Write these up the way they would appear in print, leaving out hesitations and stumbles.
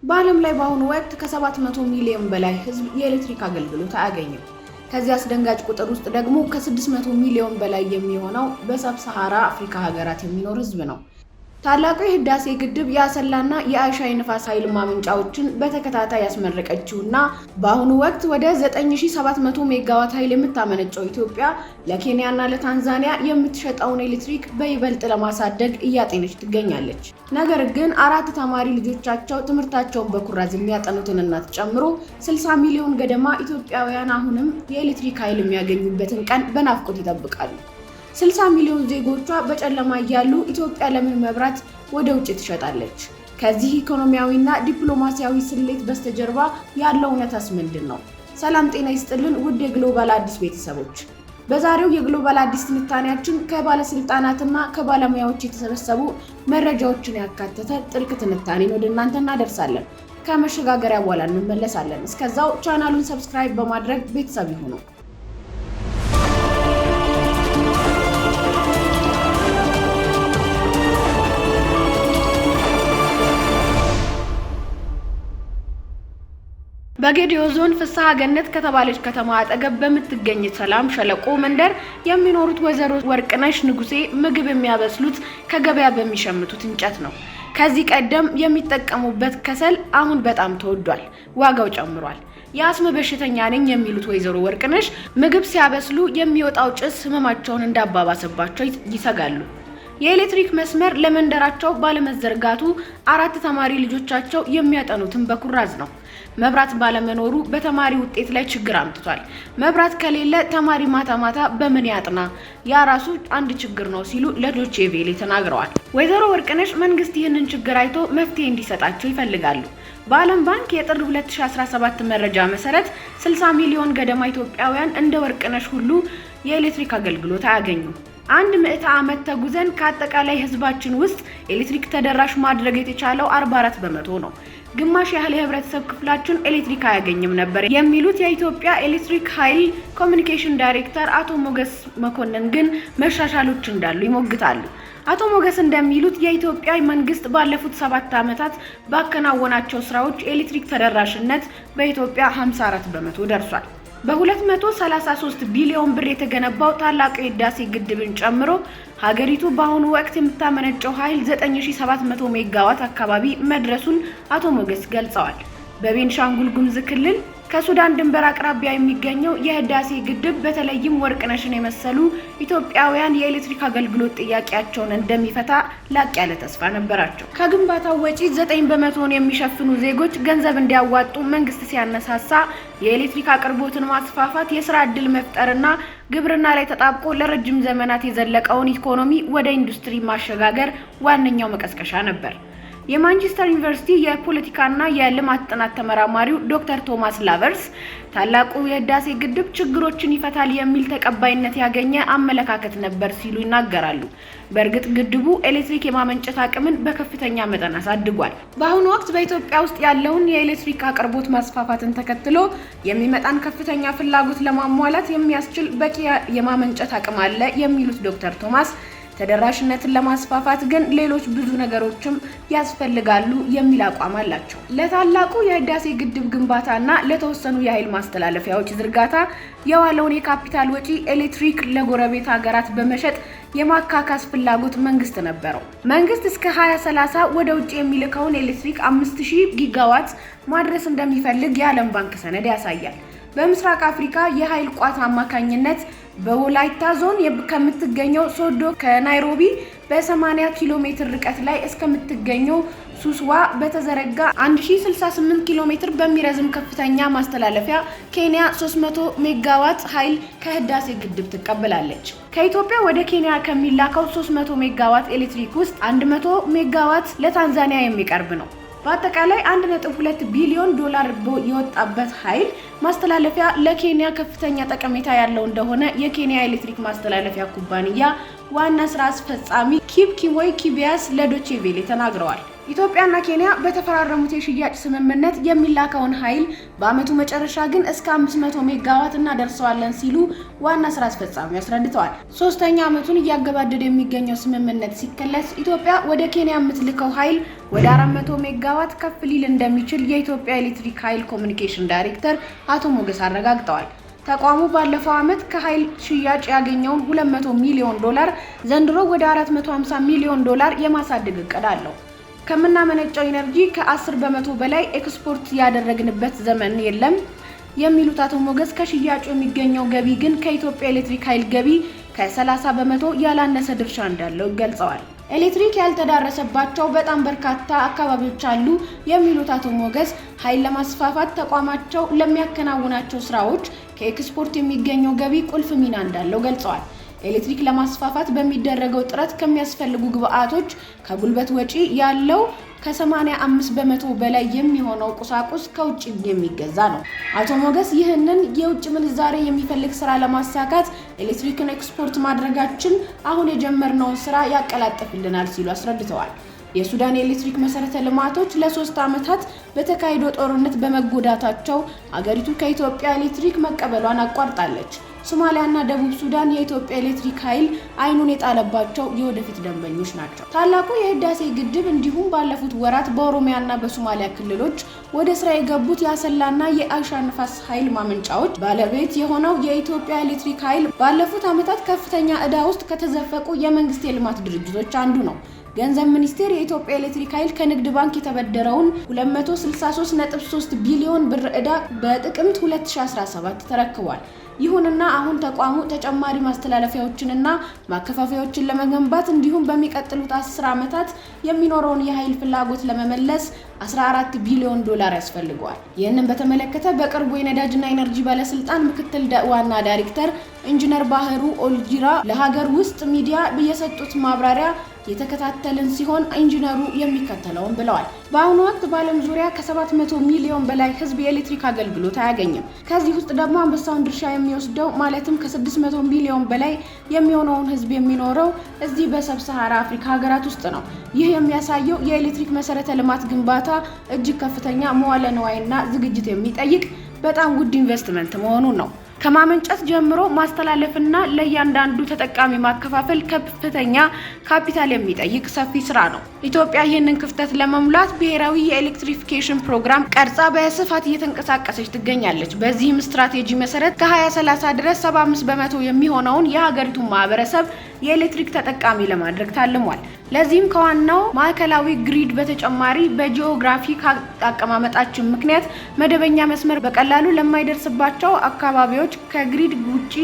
በዓለም ላይ በአሁኑ ወቅት ከ700 ሚሊዮን በላይ ህዝብ የኤሌክትሪክ አገልግሎት አያገኝም። ከዚህ አስደንጋጭ ቁጥር ውስጥ ደግሞ ከ600 ሚሊዮን በላይ የሚሆነው በሰብ-ሰሃራ አፍሪካ ሀገራት የሚኖር ህዝብ ነው። ታላቁ የህዳሴ ግድብ የአሰላና የአይሻ የንፋስ ኃይል ማመንጫዎችን በተከታታይ ያስመረቀችውና በአሁኑ ወቅት ወደ 9700 ሜጋዋት ኃይል የምታመነጨው ኢትዮጵያ ለኬንያና ለታንዛኒያ የምትሸጠውን ኤሌክትሪክ በይበልጥ ለማሳደግ እያጤነች ትገኛለች። ነገር ግን 4 ተማሪ ልጆቻቸው ትምህርታቸውን በኩራዝ የሚያጠኑትን እናት ጨምሮ 60 ሚሊዮን ገደማ ኢትዮጵያውያን አሁንም የኤሌክትሪክ ኃይል የሚያገኙበትን ቀን በናፍቆት ይጠብቃሉ። 60 ሚሊዮን ዜጎቿ በጨለማ እያሉ ኢትዮጵያ ለምን መብራት ወደ ውጭ ትሸጣለች? ከዚህ ኢኮኖሚያዊና ዲፕሎማሲያዊ ስሌት በስተጀርባ ያለው እውነታስ ምንድን ነው? ሰላም ጤና ይስጥልን ውድ የግሎባል አዲስ ቤተሰቦች። በዛሬው የግሎባል አዲስ ትንታኔያችን ከባለስልጣናትና ከባለሙያዎች የተሰበሰቡ መረጃዎችን ያካተተ ጥልቅ ትንታኔን ወደ እናንተ እናደርሳለን። ከመሸጋገሪያ በኋላ እንመለሳለን። እስከዛው ቻናሉን ሰብስክራይብ በማድረግ ቤተሰብ ይሁኑ። በጌዲዮ ዞን ፍስሐ ገነት ከተባለች ከተማ አጠገብ በምትገኝ ሰላም ሸለቆ መንደር የሚኖሩት ወይዘሮ ወርቅነሽ ንጉሴ ምግብ የሚያበስሉት ከገበያ በሚሸምቱት እንጨት ነው። ከዚህ ቀደም የሚጠቀሙበት ከሰል አሁን በጣም ተወዷል፣ ዋጋው ጨምሯል። የአስም በሽተኛ ነኝ የሚሉት ወይዘሮ ወርቅነሽ ምግብ ሲያበስሉ የሚወጣው ጭስ ህመማቸውን እንዳባባሰባቸው ይሰጋሉ። የኤሌክትሪክ መስመር ለመንደራቸው ባለመዘርጋቱ 4 ተማሪ ልጆቻቸው የሚያጠኑትን በኩራዝ ነው። መብራት ባለመኖሩ በተማሪ ውጤት ላይ ችግር አምጥቷል። መብራት ከሌለ ተማሪ ማታ በምን ያጥና? ያ ራሱ አንድ ችግር ነው ሲሉ ለዶቼ ቬለ ተናግረዋል። ወይዘሮ ወርቅነሽ መንግስት ይህንን ችግር አይቶ መፍትሄ እንዲሰጣቸው ይፈልጋሉ። በዓለም ባንክ የጥር 2017 መረጃ መሰረት 60 ሚሊዮን ገደማ ኢትዮጵያውያን እንደ ወርቅነሽ ሁሉ የኤሌክትሪክ አገልግሎት አያገኙም። 100 ዓመት ተጉዘን ከአጠቃላይ ህዝባችን ውስጥ ኤሌክትሪክ ተደራሽ ማድረግ የተቻለው 44 በመቶ ነው። ግማሽ ያህል የህብረተሰብ ክፍላችን ኤሌክትሪክ አያገኝም ነበር የሚሉት የኢትዮጵያ ኤሌክትሪክ ኃይል ኮሚኒኬሽን ዳይሬክተር አቶ ሞገስ መኮንን ግን መሻሻሎች እንዳሉ ይሞግታሉ። አቶ ሞገስ እንደሚሉት የኢትዮጵያ መንግስት ባለፉት 7 ዓመታት ባከናወናቸው ስራዎች ኤሌክትሪክ ተደራሽነት በኢትዮጵያ 54 በመቶ ደርሷል። በ233 ቢሊዮን ብር የተገነባው ታላቁ የህዳሴ ግድብን ጨምሮ ሀገሪቱ በአሁኑ ወቅት የምታመነጨው ኃይል 9700 ሜጋዋት አካባቢ መድረሱን አቶ ሞገስ ገልጸዋል። በቤንሻንጉል ጉሙዝ ክልል ከሱዳን ድንበር አቅራቢያ የሚገኘው የህዳሴ ግድብ በተለይም ወርቅነሽን የመሰሉ ኢትዮጵያውያን የኤሌክትሪክ አገልግሎት ጥያቄያቸውን እንደሚፈታ ላቅ ያለ ተስፋ ነበራቸው። ከግንባታው ወጪ 9 በመቶን የሚሸፍኑ ዜጎች ገንዘብ እንዲያዋጡ መንግስት ሲያነሳሳ የኤሌክትሪክ አቅርቦትን ማስፋፋት፣ የስራ ዕድል መፍጠርና ግብርና ላይ ተጣብቆ ለረጅም ዘመናት የዘለቀውን ኢኮኖሚ ወደ ኢንዱስትሪ ማሸጋገር ዋነኛው መቀስቀሻ ነበር። የማንቸስተር ዩኒቨርሲቲ የፖለቲካና የልማት ጥናት ተመራማሪው ዶክተር ቶማስ ላቨርስ ታላቁ የህዳሴ ግድብ ችግሮችን ይፈታል የሚል ተቀባይነት ያገኘ አመለካከት ነበር ሲሉ ይናገራሉ። በእርግጥ ግድቡ ኤሌክትሪክ የማመንጨት አቅምን በከፍተኛ መጠን አሳድጓል። በአሁኑ ወቅት በኢትዮጵያ ውስጥ ያለውን የኤሌክትሪክ አቅርቦት ማስፋፋትን ተከትሎ የሚመጣን ከፍተኛ ፍላጎት ለማሟላት የሚያስችል በቂ የማመንጨት አቅም አለ የሚሉት ዶክተር ቶማስ ተደራሽነትን ለማስፋፋት ግን ሌሎች ብዙ ነገሮችም ያስፈልጋሉ የሚል አቋም አላቸው። ለታላቁ የህዳሴ ግድብ ግንባታና ለተወሰኑ የኃይል ማስተላለፊያዎች ዝርጋታ የዋለውን የካፒታል ወጪ ኤሌክትሪክ ለጎረቤት ሀገራት በመሸጥ የማካካስ ፍላጎት መንግስት ነበረው። መንግስት እስከ 2030 ወደ ውጭ የሚልከውን ኤሌክትሪክ 5000 ጊጋዋት ማድረስ እንደሚፈልግ የዓለም ባንክ ሰነድ ያሳያል። በምስራቅ አፍሪካ የኃይል ቋት አማካኝነት በወላይታ ዞን ከምትገኘው ሶዶ ከናይሮቢ በ80 ኪሎ ሜትር ርቀት ላይ እስከምትገኘው ሱስዋ በተዘረጋ 1068 ኪሎ ሜትር በሚረዝም ከፍተኛ ማስተላለፊያ ኬንያ 300 ሜጋዋት ኃይል ከህዳሴ ግድብ ትቀበላለች። ከኢትዮጵያ ወደ ኬንያ ከሚላከው 300 ሜጋዋት ኤሌክትሪክ ውስጥ 100 ሜጋዋት ለታንዛኒያ የሚቀርብ ነው። በአጠቃላይ 1.2 ቢሊዮን ዶላር የወጣበት ኃይል ማስተላለፊያ ለኬንያ ከፍተኛ ጠቀሜታ ያለው እንደሆነ የኬንያ ኤሌክትሪክ ማስተላለፊያ ኩባንያ ዋና ስራ አስፈጻሚ ኪፕ ኪሞይ ኪቢያስ ለዶቼ ቬለ ተናግረዋል። ኢትዮጵያና ኬንያ በተፈራረሙት የሽያጭ ስምምነት የሚላከውን ኃይል በአመቱ መጨረሻ ግን እስከ 500 ሜጋዋት እናደርሰዋለን ሲሉ ዋና ስራ አስፈጻሚው አስረድተዋል። ሶስተኛ አመቱን እያገባደደ የሚገኘው ስምምነት ሲከለስ ኢትዮጵያ ወደ ኬንያ የምትልከው ኃይል ወደ 400 ሜጋዋት ከፍ ሊል እንደሚችል የኢትዮጵያ ኤሌክትሪክ ኃይል ኮሚኒኬሽን ዳይሬክተር አቶ ሞገስ አረጋግጠዋል። ተቋሙ ባለፈው አመት ከኃይል ሽያጭ ያገኘውን $200 ሚሊዮን ዘንድሮ ወደ $450 ሚሊዮን የማሳደግ እቅድ አለው። ከምናመነጨው ኢነርጂ ከ10 በመቶ በላይ ኤክስፖርት ያደረግንበት ዘመን የለም የሚሉት አቶ ሞገስ ከሽያጩ የሚገኘው ገቢ ግን ከኢትዮጵያ ኤሌክትሪክ ኃይል ገቢ ከ30 በመቶ ያላነሰ ድርሻ እንዳለው ገልጸዋል። ኤሌክትሪክ ያልተዳረሰባቸው በጣም በርካታ አካባቢዎች አሉ የሚሉት አቶ ሞገስ ኃይል ለማስፋፋት ተቋማቸው ለሚያከናውናቸው ስራዎች ከኤክስፖርት የሚገኘው ገቢ ቁልፍ ሚና እንዳለው ገልጸዋል። ኤሌክትሪክ ለማስፋፋት በሚደረገው ጥረት ከሚያስፈልጉ ግብአቶች ከጉልበት ወጪ ያለው ከ85 በመቶ በላይ የሚሆነው ቁሳቁስ ከውጭ የሚገዛ ነው። አቶ ሞገስ ይህንን የውጭ ምንዛሬ የሚፈልግ ስራ ለማሳካት ኤሌክትሪክን ኤክስፖርት ማድረጋችን አሁን የጀመርነውን ስራ ያቀላጥፍልናል ሲሉ አስረድተዋል። የሱዳን የኤሌክትሪክ መሰረተ ልማቶች ለ3 ዓመታት በተካሄደው ጦርነት በመጎዳታቸው አገሪቱ ከኢትዮጵያ ኤሌክትሪክ መቀበሏን አቋርጣለች። ሶማሊያና ደቡብ ሱዳን የኢትዮጵያ ኤሌክትሪክ ኃይል አይኑን የጣለባቸው የወደፊት ደንበኞች ናቸው። ታላቁ የህዳሴ ግድብ እንዲሁም ባለፉት ወራት በኦሮሚያና በሶማሊያ ክልሎች ወደ ስራ የገቡት የአሰላና የአይሻ ንፋስ ኃይል ማመንጫዎች ባለቤት የሆነው የኢትዮጵያ ኤሌክትሪክ ኃይል ባለፉት ዓመታት ከፍተኛ ዕዳ ውስጥ ከተዘፈቁ የመንግስት የልማት ድርጅቶች አንዱ ነው። ገንዘብ ሚኒስቴር የኢትዮጵያ ኤሌክትሪክ ኃይል ከንግድ ባንክ የተበደረውን 263.3 ቢሊዮን ብር ዕዳ በጥቅምት 2017 ተረክቧል። ይሁንና አሁን ተቋሙ ተጨማሪ ማስተላለፊያዎችንና ማከፋፈያዎችን ለመገንባት እንዲሁም በሚቀጥሉት 10 ዓመታት የሚኖረውን የኃይል ፍላጎት ለመመለስ $14 ቢሊዮን ያስፈልገዋል። ይህንን በተመለከተ በቅርቡ የነዳጅና ኢነርጂ ባለስልጣን ምክትል ዋና ዳይሬክተር ኢንጂነር ባህሩ ኦልጂራ ለሀገር ውስጥ ሚዲያ በየሰጡት ማብራሪያ የተከታተልን ሲሆን ኢንጂነሩ የሚከተለውን ብለዋል። በአሁኑ ወቅት በዓለም ዙሪያ ከ700 ሚሊዮን በላይ ህዝብ የኤሌክትሪክ አገልግሎት አያገኝም። ከዚህ ውስጥ ደግሞ አንበሳውን ድርሻ የሚወስደው ማለትም ከ600 ሚሊዮን በላይ የሚሆነውን ህዝብ የሚኖረው እዚህ በሰብ-ሰሃራ አፍሪካ ሀገራት ውስጥ ነው። ይህ የሚያሳየው የኤሌክትሪክ መሰረተ ልማት ግንባታ እጅግ ከፍተኛ መዋለ ንዋይና ዝግጅት የሚጠይቅ በጣም ውድ ኢንቨስትመንት መሆኑን ነው። ከማመንጨት ጀምሮ ማስተላለፍና ለእያንዳንዱ ተጠቃሚ ማከፋፈል ከፍተኛ ካፒታል የሚጠይቅ ሰፊ ስራ ነው። ኢትዮጵያ ይህንን ክፍተት ለመሙላት ብሔራዊ የኤሌክትሪፊኬሽን ፕሮግራም ቀርጻ በስፋት እየተንቀሳቀሰች ትገኛለች። በዚህም ስትራቴጂ መሰረት ከ2030 ድረስ 75 በመቶ የሚሆነውን የሀገሪቱን ማህበረሰብ የኤሌክትሪክ ተጠቃሚ ለማድረግ ታልሟል። ለዚህም ከዋናው ማዕከላዊ ግሪድ በተጨማሪ በጂኦግራፊክ አቀማመጣችን ምክንያት መደበኛ መስመር በቀላሉ ለማይደርስባቸው አካባቢዎች ከግሪድ ውጪ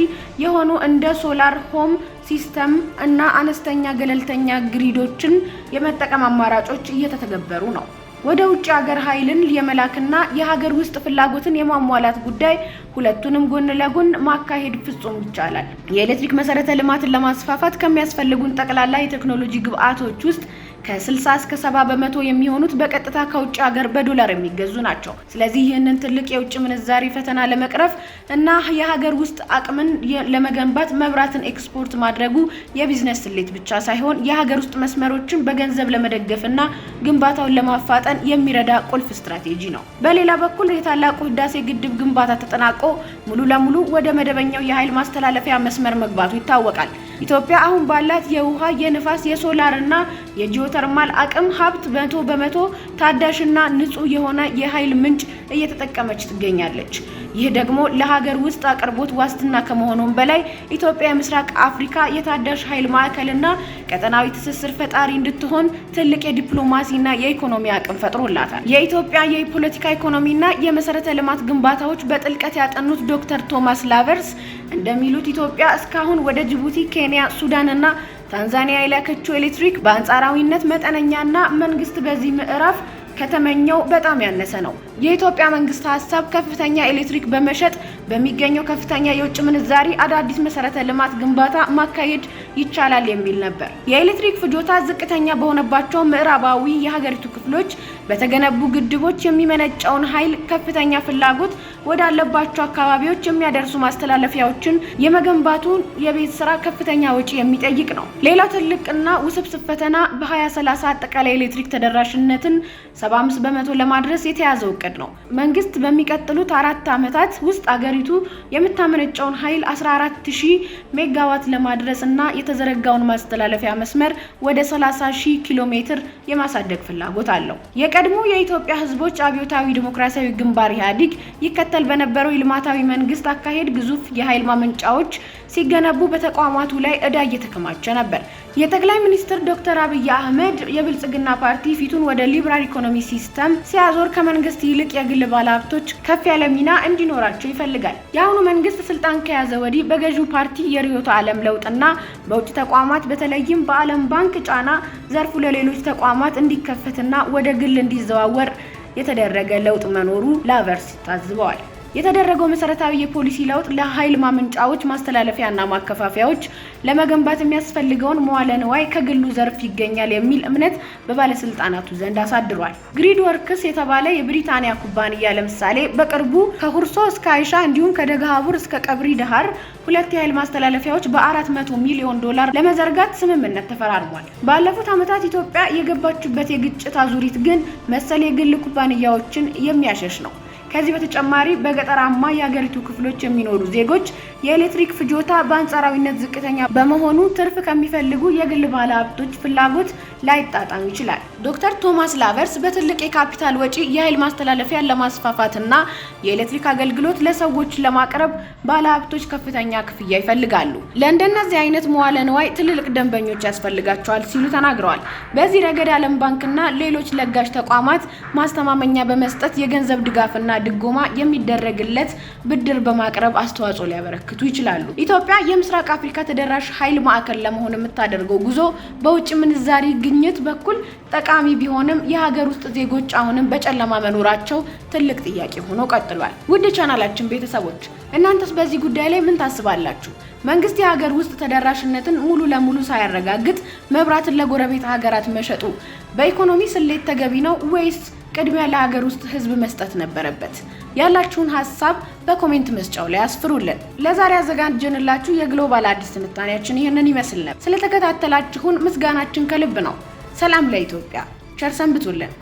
የሆኑ እንደ ሶላር ሆም ሲስተም እና አነስተኛ ገለልተኛ ግሪዶችን የመጠቀም አማራጮች እየተተገበሩ ነው። ወደ ውጭ ሀገር ኃይልን የመላክና የሀገር ውስጥ ፍላጎትን የማሟላት ጉዳይ ሁለቱንም ጎን ለጎን ማካሄድ ፍጹም ይቻላል። የኤሌክትሪክ መሰረተ ልማትን ለማስፋፋት ከሚያስፈልጉን ጠቅላላ የቴክኖሎጂ ግብአቶች ውስጥ ከ60 እስከ 70 በመቶ የሚሆኑት በቀጥታ ከውጭ ሀገር በዶላር የሚገዙ ናቸው። ስለዚህ ይህንን ትልቅ የውጭ ምንዛሪ ፈተና ለመቅረፍ እና የሀገር ውስጥ አቅምን ለመገንባት መብራትን ኤክስፖርት ማድረጉ የቢዝነስ ስሌት ብቻ ሳይሆን የሀገር ውስጥ መስመሮችን በገንዘብ ለመደገፍና ግንባታውን ለማፋጠን የሚረዳ ቁልፍ ስትራቴጂ ነው። በሌላ በኩል የታላቁ ህዳሴ ግድብ ግንባታ ተጠናቆ ሙሉ ለሙሉ ወደ መደበኛው የኃይል ማስተላለፊያ መስመር መግባቱ ይታወቃል። ኢትዮጵያ አሁን ባላት የውሃ፣ የንፋስ፣ የሶላር እና የጂኦተርማል አቅም ሀብት 100% ታዳሽና ንጹህ የሆነ የኃይል ምንጭ እየተጠቀመች ትገኛለች። ይህ ደግሞ ለሀገር ውስጥ አቅርቦት ዋስትና ከመሆኑም በላይ ኢትዮጵያ የምስራቅ አፍሪካ የታዳሽ ኃይል ማዕከልና ቀጠናዊ ትስስር ፈጣሪ እንድትሆን ትልቅ የዲፕሎማሲና የኢኮኖሚ አቅም ፈጥሮላታል። የኢትዮጵያ የፖለቲካ ኢኮኖሚና የመሰረተ ልማት ግንባታዎች በጥልቀት ያጠኑት ዶክተር ቶማስ ላቨርስ እንደሚሉት ኢትዮጵያ እስካሁን ወደ ጅቡቲ፣ ኬንያ፣ ሱዳንና ታንዛኒያ የላከችው ኤሌክትሪክ በአንጻራዊነት መጠነኛና መንግስት በዚህ ምዕራፍ ከተመኘው በጣም ያነሰ ነው። የኢትዮጵያ መንግስት ሀሳብ ከፍተኛ ኤሌክትሪክ በመሸጥ በሚገኘው ከፍተኛ የውጭ ምንዛሪ አዳዲስ መሰረተ ልማት ግንባታ ማካሄድ ይቻላል የሚል ነበር። የኤሌክትሪክ ፍጆታ ዝቅተኛ በሆነባቸው ምዕራባዊ የሀገሪቱ ክፍሎች በተገነቡ ግድቦች የሚመነጨውን ኃይል ከፍተኛ ፍላጎት ወዳለባቸው አካባቢዎች የሚያደርሱ ማስተላለፊያዎችን የመገንባቱን የቤት ስራ ከፍተኛ ወጪ የሚጠይቅ ነው። ሌላው ትልቅና ውስብስብ ፈተና በ2030 አጠቃላይ ኤሌክትሪክ ተደራሽነትን 75 በመቶ ለማድረስ የተያዘው እቅድ ነው። መንግስት በሚቀጥሉት 4 ዓመታት ውስጥ አገሪቱ የምታመነጨውን ኃይል 14000 ሜጋዋት ለማድረስ እና የተዘረጋውን ማስተላለፊያ መስመር ወደ 30000 ኪሎ ሜትር የማሳደግ ፍላጎት አለው። የቀድሞ የኢትዮጵያ ህዝቦች አብዮታዊ ዲሞክራሲያዊ ግንባር ኢህአዴግ ይከተል በነበረው የልማታዊ መንግስት አካሄድ ግዙፍ የኃይል ማመንጫዎች ሲገነቡ በተቋማቱ ላይ ዕዳ እየተከማቸ ነበር። የጠቅላይ ሚኒስትር ዶክተር አብይ አህመድ የብልጽግና ፓርቲ ፊቱን ወደ ሊበራል ኢኮኖሚ ሲስተም ሲያዞር ከመንግስት ይልቅ የግል ባለሀብቶች ከፍ ያለ ሚና እንዲኖራቸው ይፈልጋል። የአሁኑ መንግስት ስልጣን ከያዘ ወዲህ በገዢው ፓርቲ የርዕዮተ ዓለም ለውጥና በውጭ ተቋማት በተለይም በዓለም ባንክ ጫና ዘርፉ ለሌሎች ተቋማት እንዲከፈትና ወደ ግል እንዲዘዋወር የተደረገ ለውጥ መኖሩ ላቨርስ ታዝበዋል። የተደረገው መሰረታዊ የፖሊሲ ለውጥ ለኃይል ማመንጫዎች ማስተላለፊያና ማከፋፈያዎች ለመገንባት የሚያስፈልገውን መዋለ ንዋይ ከግሉ ዘርፍ ይገኛል የሚል እምነት በባለስልጣናቱ ዘንድ አሳድሯል። ግሪድ ወርክስ የተባለ የብሪታንያ ኩባንያ ለምሳሌ በቅርቡ ከሁርሶ እስከ አይሻ እንዲሁም ከደገሃቡር እስከ ቀብሪ ዳሃር 2 የኃይል ማስተላለፊያዎች በ400 ሚሊዮን ዶላር ለመዘርጋት ስምምነት ተፈራርሟል። ባለፉት ዓመታት ኢትዮጵያ የገባችበት የግጭት አዙሪት ግን መሰል የግል ኩባንያዎችን የሚያሸሽ ነው። ከዚህ በተጨማሪ በገጠራማ የሀገሪቱ ክፍሎች የሚኖሩ ዜጎች የኤሌክትሪክ ፍጆታ በአንጻራዊነት ዝቅተኛ በመሆኑ ትርፍ ከሚፈልጉ የግል ባለሀብቶች ፍላጎት ላይጣጣም ይችላል። ዶክተር ቶማስ ላቨርስ በትልቅ የካፒታል ወጪ የኃይል ማስተላለፊያን ለማስፋፋትና የኤሌክትሪክ አገልግሎት ለሰዎች ለማቅረብ ባለሀብቶች ከፍተኛ ክፍያ ይፈልጋሉ። ለእንደነዚህ አይነት መዋለ ንዋይ ትልልቅ ደንበኞች ያስፈልጋቸዋል ሲሉ ተናግረዋል። በዚህ ረገድ ዓለም ባንክና ሌሎች ለጋሽ ተቋማት ማስተማመኛ በመስጠት የገንዘብ ድጋፍና ድጎማ የሚደረግለት ብድር በማቅረብ አስተዋጽኦ ሊያበረክቱ ይችላሉ። ኢትዮጵያ የምስራቅ አፍሪካ ተደራሽ ኃይል ማዕከል ለመሆን የምታደርገው ጉዞ በውጭ ምንዛሪ ግኝት በኩል ጠቃሚ ቢሆንም የሀገር ውስጥ ዜጎች አሁንም በጨለማ መኖራቸው ትልቅ ጥያቄ ሆኖ ቀጥሏል። ውድ ቻናላችን ቤተሰቦች እናንተስ በዚህ ጉዳይ ላይ ምን ታስባላችሁ? መንግስት የሀገር ውስጥ ተደራሽነትን ሙሉ ለሙሉ ሳያረጋግጥ መብራትን ለጎረቤት ሀገራት መሸጡ በኢኮኖሚ ስሌት ተገቢ ነው ወይስ ቅድሚያ ለሀገር ውስጥ ህዝብ መስጠት ነበረበት? ያላችሁን ሀሳብ በኮሜንት መስጫው ላይ አስፍሩልን። ለዛሬ አዘጋጀንላችሁ የግሎባል አዲስ ትንታኔያችን ይህንን ይመስል ነበር። ስለተከታተላችሁን ምስጋናችን ከልብ ነው። ሰላም ለኢትዮጵያ። ቸር ሰንብቱልን።